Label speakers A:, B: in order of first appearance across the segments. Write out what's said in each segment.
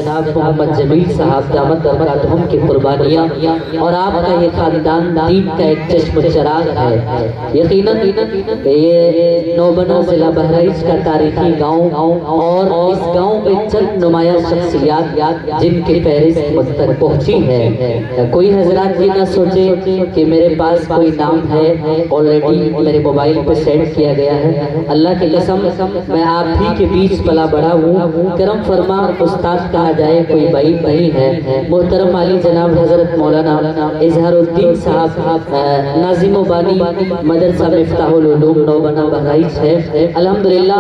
A: جناب محمد جمیل صاحب دامت برکاتہم کی قربانیاں اور آپ کا یہ خاندان دین کا ایک چشم چراغ ہے۔ یقیناً یہ نوبنا ضلع بہرائچ کا تاریخی گاؤں اور اس گاؤں میں چند نمایاں شخصیات جن کی فہرست مجھ تک پہنچی ہے۔ کوئی حضرات یہ نہ سوچے کہ میرے پاس کوئی نام ہے، آلریڈی میرے موبائل پہ سینڈ کیا گیا ہے۔ اللہ کی قسم میں آپ ہی کے بیچ پلا بڑا ہوں، کرم فرما استاد کہا جائے کوئی بعید نہیں ہے۔ محترم علی جناب حضرت مولانا اظہار الدین صاحب ناظم و بانی مدرسہ مفتاح العلوم نوبنا بہرائچ ہے۔ الحمدللہ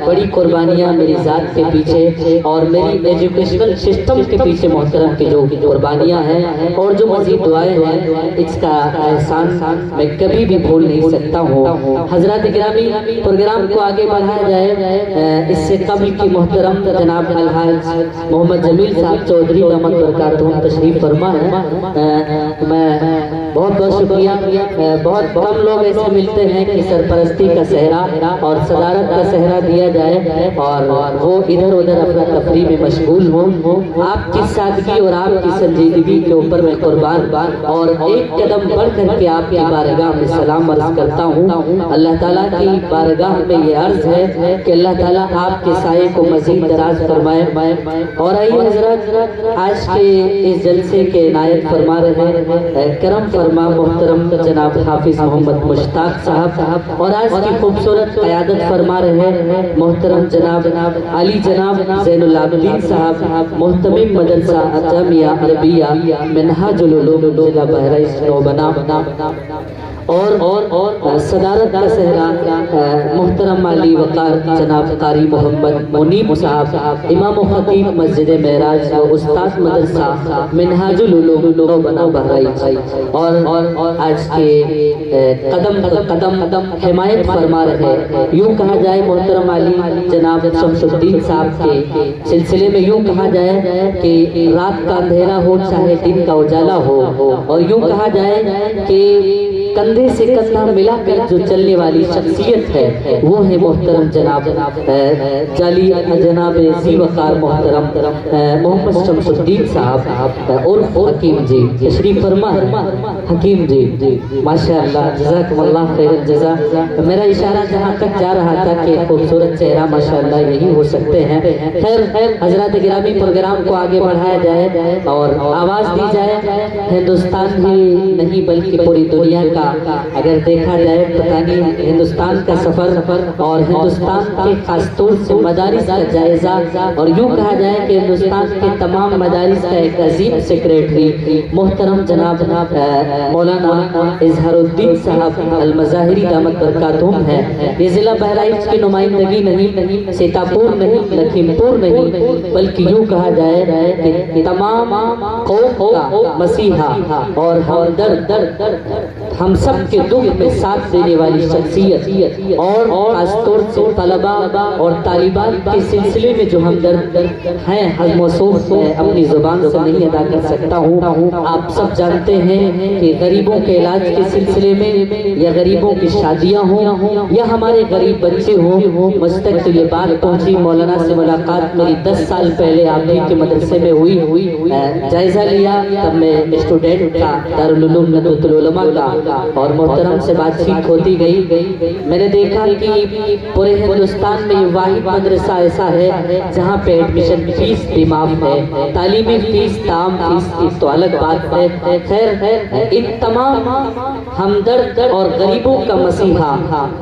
A: بڑی قربانیاں میری ذات کے پیچھے اور میری ایجوکیشنل سسٹم کے پیچھے محترم کی جو قربانیاں ہیں اور جو مزید دعائیں ہیں، اس کا احسان میں کبھی بھی بھول نہیں سکتا ہوں۔ حضرات گرامی، پروگرام کو آگے بڑھایا جائے اس سے قبل کی محترم جناب الحاج محمد جمیل صاحب چودھری دامت برکاتہم تشریف فرما ہے۔ میں بہت بہت شکریہ۔ بہت کم لوگ ایسے ملتے ہیں کہ سرپرستی کا صحرا اور صدارت کا صحرا دیا جائے اور وہ ادھر ادھر اپنا تفریح میں مشغول ہوں۔ آپ کی سادگی اور آپ کی سنجیدگی کے اوپر میں قربان اور ایک قدم بڑھ کر کے آپ کی بارگاہ میں سلام عرض کرتا ہوں۔ اللہ تعالیٰ کی بارگاہ میں یہ عرض ہے کہ اللہ تعالیٰ آپ کے سائے کو مزید دراز فرمائے۔ اور آئیے حضرات، آج کے اس جلسے کے عنایت فرما رہے کرم فرما محترم جناب حافظ محمد مشتاق صاحب اور آج کی خوبصورت قیادت فرما رہے محترم جناب علی جناب زین العابدین صاحب محتمم مدرسہ جامعہ عربیہ منہاج العلوم ضلع بہرائچ نوبنا اور صدارت کا صحرا محترم علی وقار جناب قاری محمد منیب صاحب امام و خطیب مسجد معراج و استاد مدرسہ منہاج العلوم نوبنا بہرائچ اور آج کے قدم حمایت فرما رہے، یوں کہا جائے محترم علی جناب شمس الدین صاحب کے سلسلے میں یوں کہا جائے کہ رات کا اندھیرا ہو چاہے دن کا اجالا ہو، اور یوں کہا جائے کہ کندھے سے کندھا ملا کر جو چلنے والی شخصیت ہے وہ ہے محترم جناب جناب ذی وقار محترم محمد شمس الدین صاحب اور حکیم جی تشریف فرما ہے۔ حکیم جی ماشاءاللہ جزاکم اللہ خیر الجزا۔ میرا اشارہ جہاں تک جا رہا تھا کہ خوبصورت چہرہ ماشاءاللہ یہی ہو سکتے ہیں۔ خیر حضرات گرامی، پروگرام کو آگے بڑھایا جائے اور آواز دی جائے۔ ہندوستان ہی نہیں بلکہ پوری دنیا کا اگر دیکھا جائے پتہ نہیں ہندوستان کا سفر اور ہندوستان کے خاص طور سے مدارس کا جائزہ، اور یوں کہا جائے کہ ہندوستان کے تمام مدارس کا ایک عظیم سیکریٹری محترم جناب مولانا اظہار الدین صاحب المظاہری دامت برکاتہم ہے۔ یہ ضلع بہرائچ کی نمائندگی نہیں، سیتاپور نہیں، لکھیم پور نہیں، بلکہ یوں کہا جائے کہ تمام قوم کا مسیحا اور ہمدرد، ہم سب کے دکھ میں ساتھ دینے والی شخصیت اور خاص طور سے طلباء اور طالبات کے سلسلے میں جو ہمدرد ہیں، موصوف اپنی زبان سے نہیں ادا کر سکتا ہوں۔ آپ سب جانتے ہیں کہ غریبوں کے علاج کے سلسلے میں یا غریبوں کی شادیاں ہوں یا ہمارے غریب بچے ہوں، مجھ تک تو یہ بات پہنچی، مولانا سے ملاقات میری 10 سال پہلے آپ ہی کے مدرسے میں ہوئی، جائزہ لیا تب میں اسٹوڈنٹ کا دارالعلوم ندوۃ العلماء کا، اور محترم سے بات چیت ہوتی گئی۔ میں نے دیکھا کہ پورے ہندوستان میں یہ واحد مدرسہ ایسا ہے جہاں پہ ایڈمیشن فیس بھی معاف ہے، تعلیمی فیس تام فیس کی تو الگ بات ہے۔ خیر ان تمام ہمدرد اور غریبوں کا مسیحا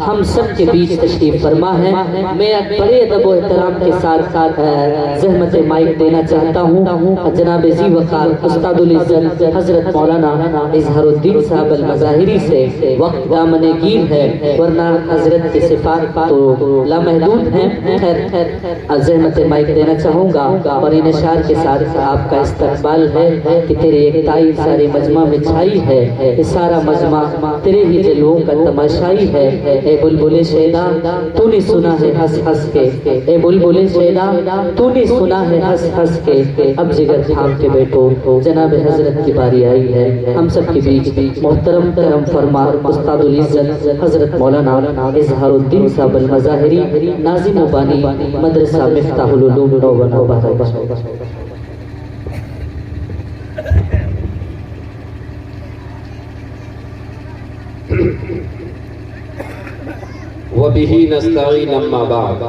A: ہم سب کے بیچ تشریف فرما ہے۔ میں بڑے ادب و احترام کے ساتھ زحمت مائک دینا چاہتا ہوں جناب ذی وقار استاد العزت حضرت مولانا اظہار الدین صاحب المظاہری سے۔ وقت دامن گیر ہے ورنہ حضرت کے صفات تو لامحدود ہیں۔ خیر زحمت مائک دینا چاہوں گا اور ان اشعار کے ساتھ آپ کا استقبال ہے کہ تیرے یکتائی سارے مجمع میں چھائی ہے، یہ سارا مجمع تیرے ہی جلووں کا تماشائی ہے۔ اے بلبل شیدا تو نے سنا ہے ہنس ہنس کے، اے بلبل شیدا تو نے سنا ہے ہنس ہنس کے، اب جگر تھام کے بیٹھو جناب حضرت کی باری آئی ہے۔ ہم سب کے بیچ محترم کرم فرما استاد العزت حضرت مولانا اظہار الدین صاحب المظاہری ناظم و بانی مدرسہ مفتاح العلوم نوبہ بہرائچ۔
B: وبه نستعين أما بعد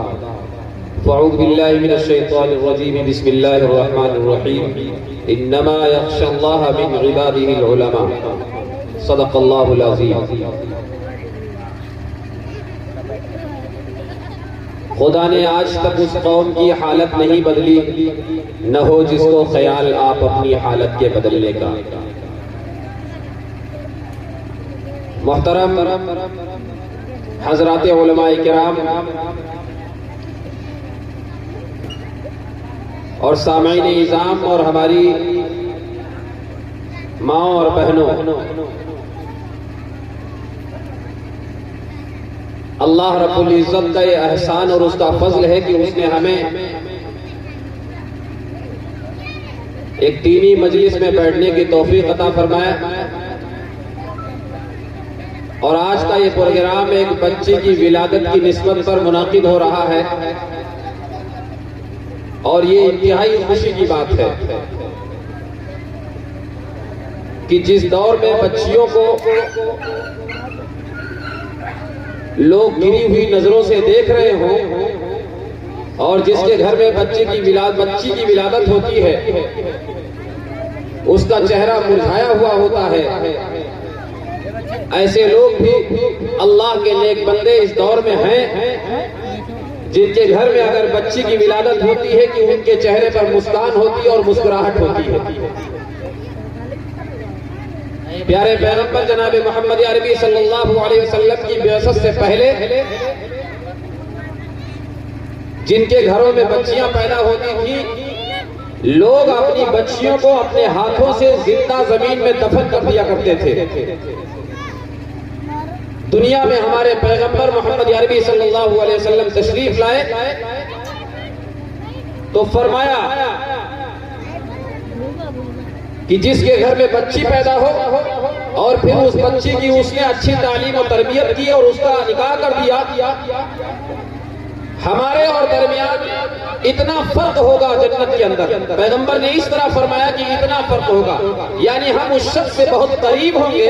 B: فأعوذ بالله من الشيطان الرجيم بسم الله الرحمن الرحيم إنما يخشى الله من عباده العلماء صدق الله العظيم۔ خدا نے آج تک اس قوم کی حالت نہیں بدلی، نہ ہو جس کو خیال آپ اپنی حالت کے بدلنے کا۔ محترم حضرات علماء کرام اور سامعین اعظام اور ہماری ماں اور بہنوں، اللہ رب العزت کا یہ احسان اور اس کا فضل ہے کہ اس نے ہمیں ایک دینی مجلس میں بیٹھنے کی توفیق عطا فرمایا، اور آج کا یہ پروگرام ایک بچے کی ولادت کی نسبت پر منعقد ہو رہا ہے، اور یہ انتہائی خوشی کی بات ہے کہ جس دور میں بچیوں کو لوگ گری ہوئی نظروں سے دیکھ رہے ہوں، اور جس کے گھر میں بچی کی ولادت ہوتی ہے اس کا چہرہ مرجھایا ہوا ہوتا ہے، ایسے لوگ بھی اللہ کے نیک بندے اس دور میں ہیں جن کے گھر میں اگر بچی کی ولادت ہوتی ہے کہ ان کے چہرے پر مسکان ہوتی ہے اور مسکراہٹ ہوتی ہے۔ پیارے پیغمبر جناب محمد عربی صلی اللہ علیہ وسلم کی بعثت سے پہلے جن کے گھروں میں بچیاں پیدا ہوتی تھیں، لوگ اپنی بچیوں کو اپنے ہاتھوں سے زندہ زمین میں دفن کر دیا کرتے تھے۔ دنیا میں ہمارے پیغمبر محمد عربی صلی اللہ علیہ وسلم تشریف لائے تو فرمایا کہ جس کے گھر میں بچی پیدا ہو اور پھر اس بچی کی اس نے اچھی تعلیم و تربیت کی اور اس کا نکاح کر دیا، ہمارے اور درمیان اتنا فرق ہوگا جنت کے اندر۔ پیغمبر نے اس طرح فرمایا کہ اتنا فرق ہوگا، یعنی ہم اس شخص سے بہت قریب ہوں گے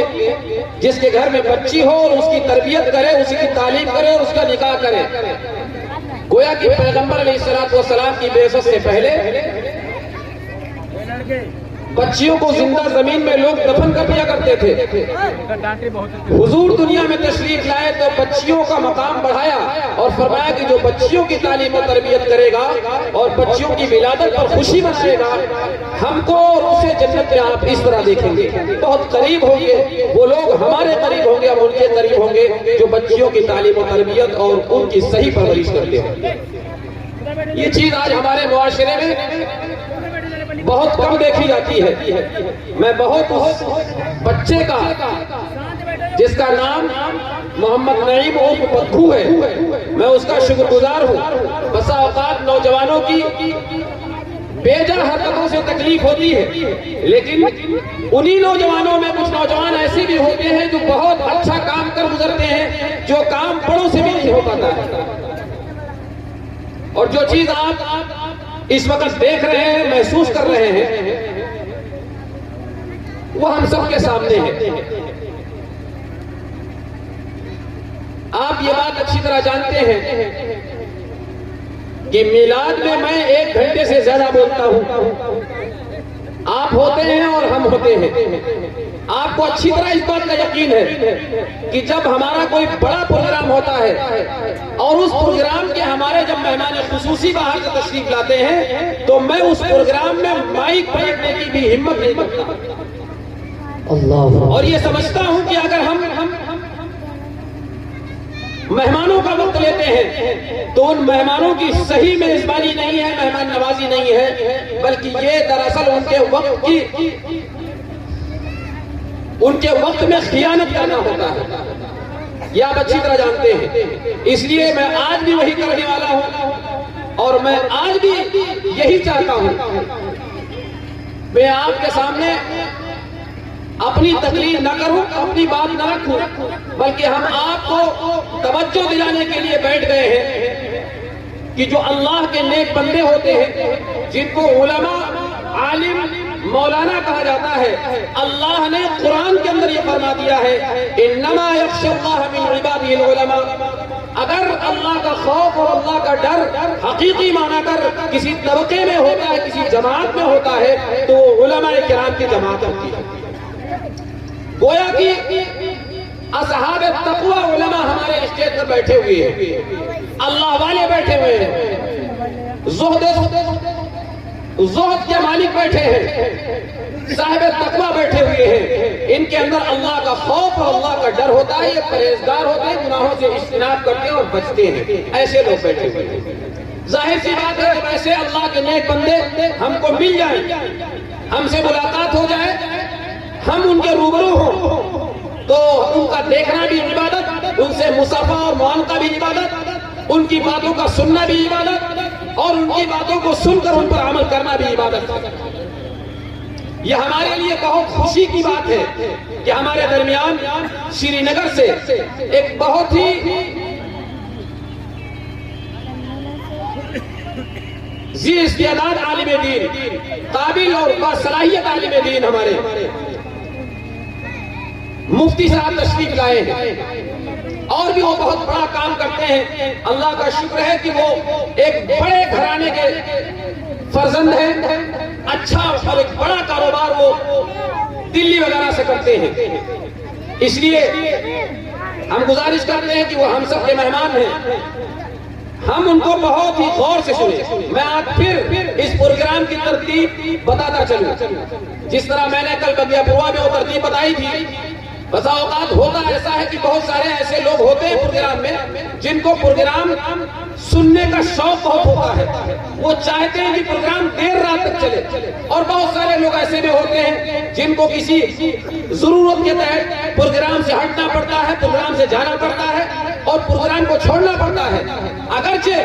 B: جس کے گھر میں بچی ہو اور اس کی تربیت کرے، اس کی تعلیم کرے اور اس کا نکاح کرے۔ گویا کہ پیغمبر علیہ السلام کی بعثت سے پہلے بچیوں کو زندہ زمین میں لوگ دفن کر دیا کرتے تھے۔ حضور دنیا میں تشریف لائے تو بچیوں کا مقام بڑھایا اور فرمایا کہ جو بچیوں کی تعلیم و تربیت کرے گا اور بچیوں کی ولادت پر خوشی منائے گا، ہم کو اور اسے جنت میں آپ اس طرح دیکھیں گے، بہت قریب ہوں گے۔ وہ لوگ ہمارے قریب ہوں گے، ہم ان کے قریب ہوں گے جو بچیوں کی تعلیم و تربیت اور ان کی صحیح پرورش کرتے ہیں۔ یہ چیز آج ہمارے معاشرے میں بہت کم دیکھی جاتی ہے۔ میں بہت اس بچے کا جس کا نام محمد نعیم عرف پتھو ہے، میں اس کا شکر گزار ہوں۔ بسا اوقات نوجوانوں کی بیجا حرکتوں سے تکلیف ہوتی ہے، لیکن انہی نوجوانوں میں کچھ نوجوان ایسے بھی ہوتے ہیں جو بہت اچھا کام کر گزرتے ہیں، جو کام بڑوں سے بھی نہیں ہو پاتا ہے۔ اور جو چیز آپ اس وقت دیکھ رہے ہیں، محسوس کر رہے ہیں، وہ ہم سب کے سامنے ہے۔ آپ یہ بات اچھی طرح جانتے ہیں کہ میلاد میں 1 گھنٹے سے زیادہ بولتا ہوں، آپ ہوتے ہیں اور ہم ہوتے ہیں۔ آپ کو اچھی طرح اس بات کا یقین ہے کہ جب ہمارا کوئی بڑا پروگرام ہوتا ہے اور اس پروگرام کے ہمارے جب مہمان خصوصی باہر سے تشریف لاتے ہیں تو میں اس پروگرام میں مائک پلٹنے کی بھی ہمت نہیں کرتا، اور یہ سمجھتا ہوں کہ اگر ہم مہمانوں کا وقت لیتے ہیں تو ان مہمانوں کی صحیح میزبانی نہیں ہے، مہمان نوازی نہیں ہے، بلکہ یہ دراصل ان کے وقت میں خیانت کرنا ہوتا ہے۔ یہ آپ اچھی طرح جانتے ہیں، اس لیے میں آج بھی وہی کرنے والا ہوں اور میں آج بھی یہی چاہتا ہوں۔ میں آپ کے سامنے اپنی تقریر نہ کروں، اپنی بات نہ رکھوں، بلکہ ہم آپ کو توجہ دلانے کے لیے بیٹھ گئے ہیں کہ جو اللہ کے نیک بندے ہوتے ہیں، جن کو علماء، عالم، مولانا کہا جاتا ہے، اللہ نے قرآن کے اندر یہ فرما دیا ہے انما یخشی اللہ من عبادہ العلماء۔ اگر اللہ کا خوف اور اللہ کا ڈر حقیقی معنی کر کسی طبقے میں ہوتا ہے، کسی جماعت میں ہوتا ہے، تو علماء کرام کی جماعت ہوتی ہے۔ گویا کہ اصحاب التقوی علماء ہمارے اسٹیج پر بیٹھے ہوئے ہیں، اللہ والے بیٹھے ہوئے ہیں، زہد کے مالک بیٹھے ہیں، صاحب تقوی بیٹھے ہوئے ہیں، ان کے اندر اللہ کا خوف اور اللہ کا ڈر ہوتا ہے، یہ پرہیزگار ہوتے ہیں، گناہوں سے اجتناب کرتے ہیں اور بچتے ہیں، ایسے لوگ بیٹھے ہوئے ہیں۔ ظاہر سی بات ہے جب ایسے اللہ کے نیک بندے ہم کو مل جائیں، ہم سے ملاقات ہو جائے، ہم ان کے روبرو ہوں، تو ان کا دیکھنا بھی عبادت، ان سے مصافحہ اور معانقہ بھی عبادت، ان کی باتوں کا سننا بھی عبادت، اور ان کی باتوں کو سن کر ان پر عمل کرنا بھی عبادت۔ یہ ہمارے لیے بہت خوشی کی بات ہے کہ ہمارے درمیان سری نگر سے ایک بہت ہی ذی استعداد عالم دین، قابل اور باصلاحیت عالم دین ہمارے مفتی صاحب تشریف لائے ہیں، اور بھی وہ بہت بڑا کام کرتے ہیں۔ اللہ کا شکر ہے کہ وہ ایک بڑے گھرانے کے فرزند ہیں، اچھا اور ایک بڑا کاروبار وہ دلی وغیرہ سے کرتے ہیں، اس لیے ہم گزارش کرتے ہیں کہ وہ ہم سب کے مہمان ہیں، ہم ان کو بہت ہی غور سے سنیں۔ میں آج پھر اس پروگرام کی ترتیب بتاتا چلوں، جس طرح میں نے کل بگیا پوروا میں وہ ترتیب بتائی تھی۔ بسا اوقات ہوتا ایسا ہے کہ بہت سارے ایسے لوگ ہوتے ہیں پروگرام میں جن کو پروگرام سننے کا شوق بہت ہوتا ہے، وہ چاہتے ہیں کہ پروگرام دیر رات تک چلے، اور بہت سارے لوگ ایسے بھی ہوتے ہیں جن کو کسی ضرورت کے تحت پروگرام سے ہٹنا پڑتا ہے، پروگرام سے جانا پڑتا ہے اور پروگرام کو چھوڑنا پڑتا ہے، اگرچہ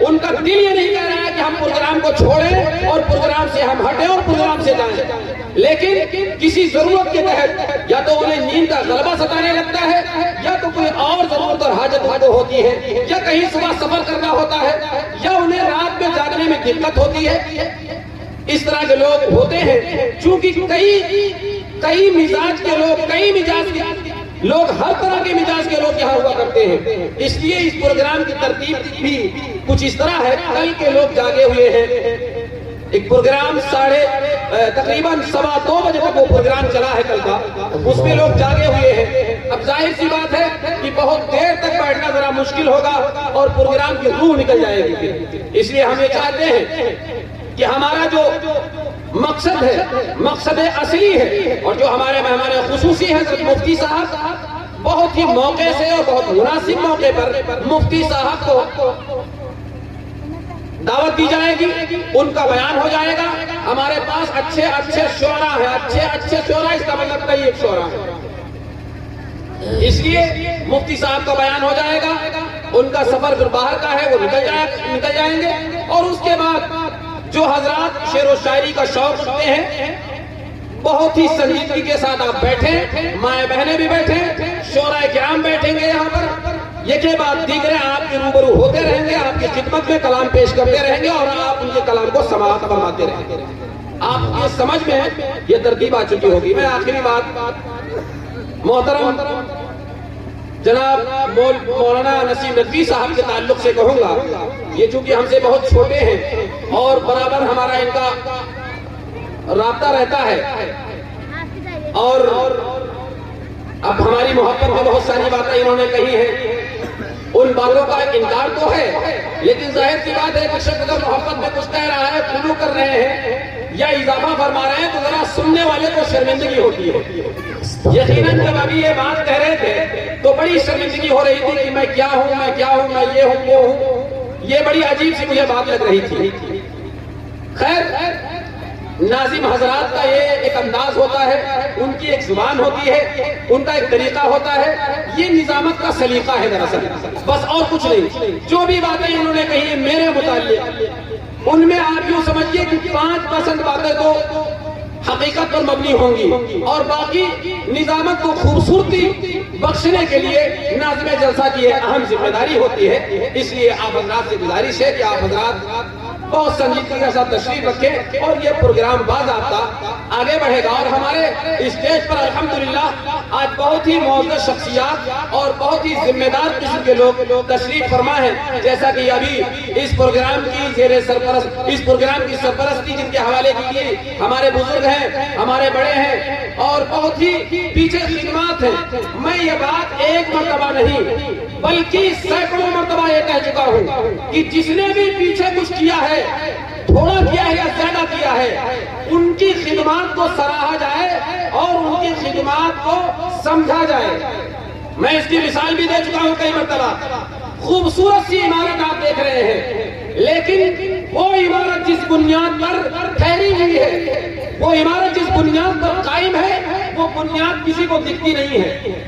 B: ان کا دل یہ نہیں کہہ رہا ہے کہ ہم پروگرام کو چھوڑیں اور پروگرام سے ہم ہٹیں اور پروگرام سے جائیں، لیکن کسی ضرورت کے تحت یا تو انہیں نیند کا غلبہ ستانے لگتا ہے، یا تو کوئی اور ضرورت اور حاجت ان کو ہوتی ہے، یا کہیں صبح سفر کرنا ہوتا ہے، یا انہیں رات میں جاگنے میں دقت ہوتی ہے۔ اس طرح کے لوگ ہوتے ہیں، چونکہ کئی مزاج کے لوگ، کئی مزاج کے لوگ، ہر طرح کے مزاج کے لوگ یہاں ہوا کرتے ہیں، اس لیے اس پروگرام کی ترتیب بھی کچھ اس طرح ہے۔ کل کے لوگ جاگے ہوئے ہیں، ایک پروگرام تقریباً 2:15 بجے تک وہ پروگرام چلا ہے کل کا، اس میں لوگ جاگے ہوئے ہیں۔ اب ظاہر سی بات ہے کہ بہت دیر تک بیٹھنا ذرا مشکل ہوگا اور پروگرام کی روح نکل جائے گی، اس لیے ہم یہ چاہتے ہیں کہ ہمارا جو مقصد ہے، مقصد اصلی ہے، اور جو ہمارے مہمان خصوصی ہیں حضرت مفتی صاحب، بہت ہی موقع سے اور بہت مناسب موقع پر مفتی صاحب کو دعوت دی جائے گی، ان کا بیان ہو جائے گا۔ ہمارے پاس اچھے شعراء ہیں، اچھے شعراء، اس کا مطلب کئی ایک شعراء ہیں، اس لیے مفتی صاحب کا بیان ہو جائے گا، ان کا سفر پھر باہر کا ہے وہ نکل جائیں گے، اور اس کے بعد جو حضرات شعر و شاعری کا شوق رکھتے ہیں بہت ہی سنجیدگی کے ساتھ آپ بیٹھیں، مائیں بہنیں بھی بیٹھیں، شعراء کرام بیٹھیں گے یہاں پر، یہ کے بعد دیگرے آپ کے روبرو ہوتے رہیں گے، آپ کی خدمت میں کلام پیش کرتے رہیں گے اور آپ ان کے کلام کو سماعت فرماتے رہیں گے۔ آپ یہ سمجھ میں یہ ترتیب آ چکی ہوگی۔ میں آخری بات محترم جناب مولانا نسیم ندوی صاحب کے تعلق سے کہوں گا، یہ چونکہ ہم سے بہت چھوٹے ہیں اور برابر ہمارا ان کا رابطہ رہتا ہے، اور اب ہماری محبت میں بہت ساری باتیں انہوں نے کہی ہیں، ان باتوں کا انکار تو ہے، لیکن ظاہر سی بات ہے کہ شخص اگر محبت میں کچھ کہہ رہا ہے، خلو کر رہے ہیں یا اضافہ فرما رہے ہیں، تو ذرا سننے والے کو شرمندگی ہوتی ہے۔ یقیناً جب ابھی یہ بات کہہ رہے تھے تو بڑی شرمندگی ہو رہی تھی کہ میں کیا ہوں، میں یہ ہوں وہ ہوں، یہ بڑی عجیب سی مجھے بات لگ رہی تھی۔ خیر، ناظم حضرات کا یہ ایک انداز ہوتا ہے، ان کی ایک زبان ہوتی ہے، ان کا ایک طریقہ ہوتا ہے، یہ نظامت کا سلیقہ ہے دراصل، بس اور کچھ نہیں۔ جو بھی باتیں انہوں نے کہی ہیں میرے متعلق، ان میں آپ یوں سمجھیے کہ 5% باتیں تو حقیقت پر مبنی ہوں گی اور باقی نظامت کو خوبصورتی بخشنے کے لیے ناظم جلسہ کی ایک اہم ذمہ داری ہوتی ہے. اس لیے آپ حضرات سے گزارش ہے کہ آپ حضرات بہت سنجیدگی کے ساتھ تشریف رکھیں اور یہ پروگرام باضابطہ آگے بڑھے گا. اور ہمارے اسٹیج پر الحمدللہ آج بہت ہی معزز شخصیات اور بہت ہی ذمہ دار قسم کے لوگ تشریف فرما ہیں. جیسا کہ ابھی اس پروگرام کی سرپرستی جن کے حوالے کی گئی ہمارے بزرگ ہیں, ہمارے بڑے ہیں اور بہت ہی پیچھے خدمات ہیں. میں یہ بات ایک مرتبہ نہیں بلکہ سینکڑوں مرتبہ یہ کہہ چکا ہوں کہ جس نے بھی پیچھے کچھ کیا ہے, تھوڑا کیا ہے یا زیادہ کیا ہے, ان کی خدمات کو سراہا جائے اور ان کی خدمات کو سمجھا جائے. میں اس کی مثال بھی دے چکا ہوں کئی مرتبہ. خوبصورت سی عمارت آپ دیکھ رہے ہیں, لیکن وہ عمارت جس بنیاد پر ٹھہری ہوئی ہے, وہ عمارت جس بنیاد پر قائم ہے, وہ بنیاد کسی کو دکھتی نہیں ہے.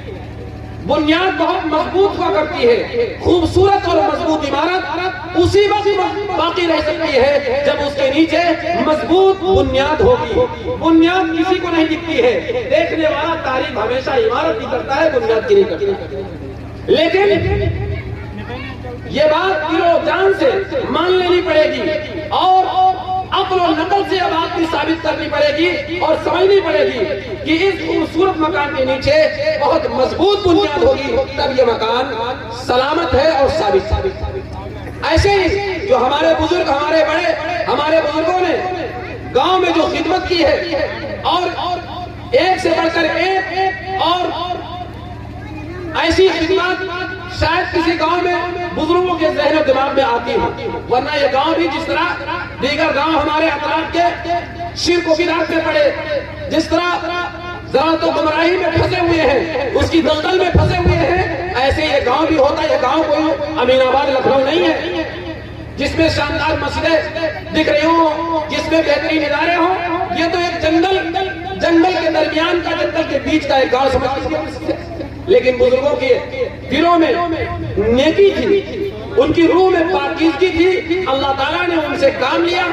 B: بنیاد بہت مضبوط ہوا کرتی ہے. خوبصورت اور مضبوط عمارت اسی وقت باقی رہ سکتی ہے جب اس کے نیچے مضبوط بنیاد ہوگی. بنیاد کسی کو نہیں دکھتی ہے, دیکھنے والا تعریف ہمیشہ عمارت کی کرتا ہے, بنیاد کی نہیں کرتا. لیکن یہ بات دل و جان سے مان لینی پڑے گی اور عقل و نقل سے یہ بات بھی ثابت کرنی پڑے گی اور سمجھنی پڑے گی کہ اس خوبصورت مکان کے نیچے بہت مضبوط بنیاد ہوگی, تب یہ مکان سلامت ہے اور ثابت. ایسے ہی جو ہمارے بزرگ, ہمارے بڑے, ہمارے بزرگوں نے گاؤں میں جو خدمت کی ہے اور ایک سے بڑھ کر ایک اور ایسی خدمات شاید کسی گاؤں میں بزرگوں کے ذہن و دماغ میں آتی ہے, ورنہ یہ گاؤں بھی جس طرح دیگر گاؤں ہمارے اطراف کے شرک و بدعت میں پڑے, جس طرح ذات و گمراہی میں پھنسے ہوئے ہیں, اس کی دلدل میں پھنسے ہوئے ہیں, ایسے یہ گاؤں بھی ہوتا ہے. یہ گاؤں کوئی امین آباد لکھنؤ نہیں ہے جس میں شاندار مسجدیں دکھ رہی ہوں, جس میں بہترین ادارے ہوں. یہ تو ایک جنگل کے درمیان کا, جنگل کے بیچ کا ایک گاؤں سمجھ لیجیے. لیکن بزرگوں کے دلوں میں نیکی تھی, ان کی روح میں پاکیزگی تھی, اللہ تعالیٰ نے ان سے کام لیا.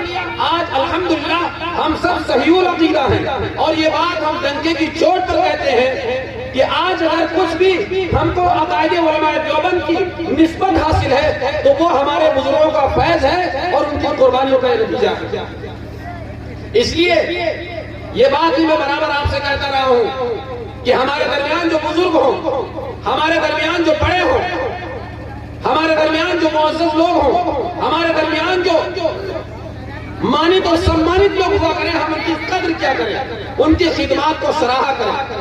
B: آج الحمدللہ ہم سب صحیح العقیدہ ہیں اور یہ بات ہم ڈنکے کی چوٹ پر کہتے ہیں کہ آج اگر کچھ بھی ہم کو عقائد علماء دیوبند کی نسبت حاصل ہے تو وہ ہمارے بزرگوں کا فیض ہے اور ان کی قربانیوں کا نتیجہ ہے. اس لیے یہ بات بھی میں برابر آپ سے کہتا رہا ہوں کہ ہمارے درمیان جو بزرگ ہوں, ہمارے درمیان جو بڑے ہوں, ہمارے درمیان جو معزز لوگ ہوں, ہمارے درمیان جو مانت اور سمانت لوگ ہوا کریں, ہم ان کی قدر کیا کریں, ان کی خدمات کو سراہا کریں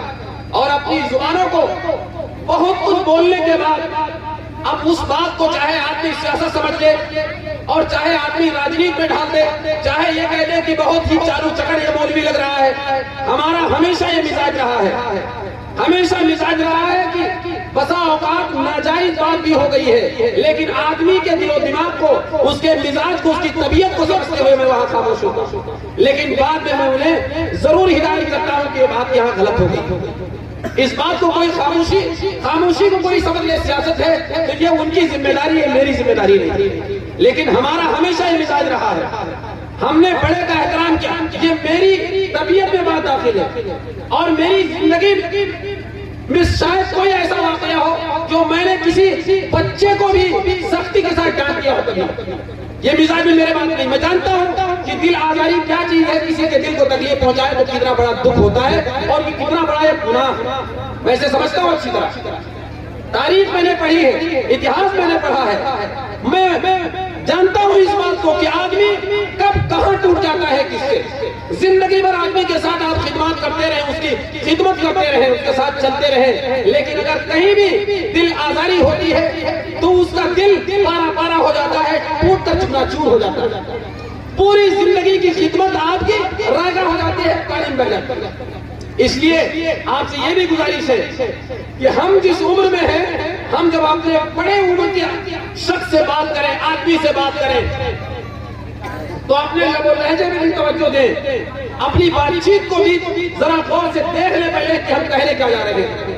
B: اور اپنی زبانوں کو بہت کچھ بولنے کے بعد اب اس بات کو چاہے آدمی سیاست سمجھ لے اور چاہے آدمی راجنیت میں ڈال دے, چاہے یہ کہہ دے کہ بہت ہی چالو چکر یہ مولوی لگ رہا ہے, ہمارا ہمیشہ یہ مزاج رہا ہے, ہمیشہ مزاج رہا ہے کہ بسا اوقات ناجائز بات بھی ہو گئی ہے, لیکن آدمی کے دل و دماغ کو, اس کے مزاج کو, اس کی طبیعت کو سمجھتے ہوئے میں وہاں خاموش ہوتا ہوں. لیکن بعد میں انہیں ضرور ہدایت کرتا ہوں کہ یہ بات یہاں غلط ہوگی. اس بات کو کوئی خاموشی کو کوئی سمجھ لے سیاست ہے تو یہ ان کی ذمہ داری ہے, میری ذمہ داری نہیں. لیکن ہمارا ہمیشہ یہ مزاج رہا ہے, ہم نے بڑے کا احترام کیا. یہ میری طبیعت میں بات داخل ہے اور میری زندگی میں شاید کوئی ایسا واقعہ ہو جو میں نے کسی بچے کو بھی سختی کے ساتھ ڈانٹ دیا ہو کبھی. یہ مزاج میں میرے بات نہیں. میں جانتا ہوں کہ دل آزاری کیا چیز ہے, کسی کے دل کو تکلیف پہنچائے تو کتنا بڑا دکھ ہوتا ہے اور یہ کتنا بڑا ہے گناہ. میں اسے سمجھتا ہوں اچھی طرح. تاریخ میں نے پڑھی ہے, اتہاس میں نے پڑھا ہے. میں جانتا ہوں اس بات کو کہ آدمی کب کہاں ٹوٹ جاتا ہے کس سے. زندگی بھر آدمی کے ساتھ آپ خدمات کرتے رہیں, اس کی خدمت کرتے رہیں, اس کے ساتھ چلتے رہیں, لیکن اگر کہیں بھی دل آزاری ہوتی ہے تو اس کا دل پارا پارا ہو جاتا ہے, ٹوٹ کر چکنا چور ہو جاتا ہے. پوری زندگی کی خدمت آپ کی رائگاں ہو جاتی ہے, قائم کر جاتی ہے. اس لیے آپ سے یہ بھی گزارش ہے کہ ہم جس عمر میں ہیں, ہم جب اپنے بڑے عمر کے شخص سے بات کریں, آدمی سے بات کریں, تو اپنے لب و لہجے میں بھی توجہ دیں, اپنی بات چیت کو بھی ذرا غور سے دیکھ لیں پہلے کہ ہم کہنے کیا جا رہے ہیں.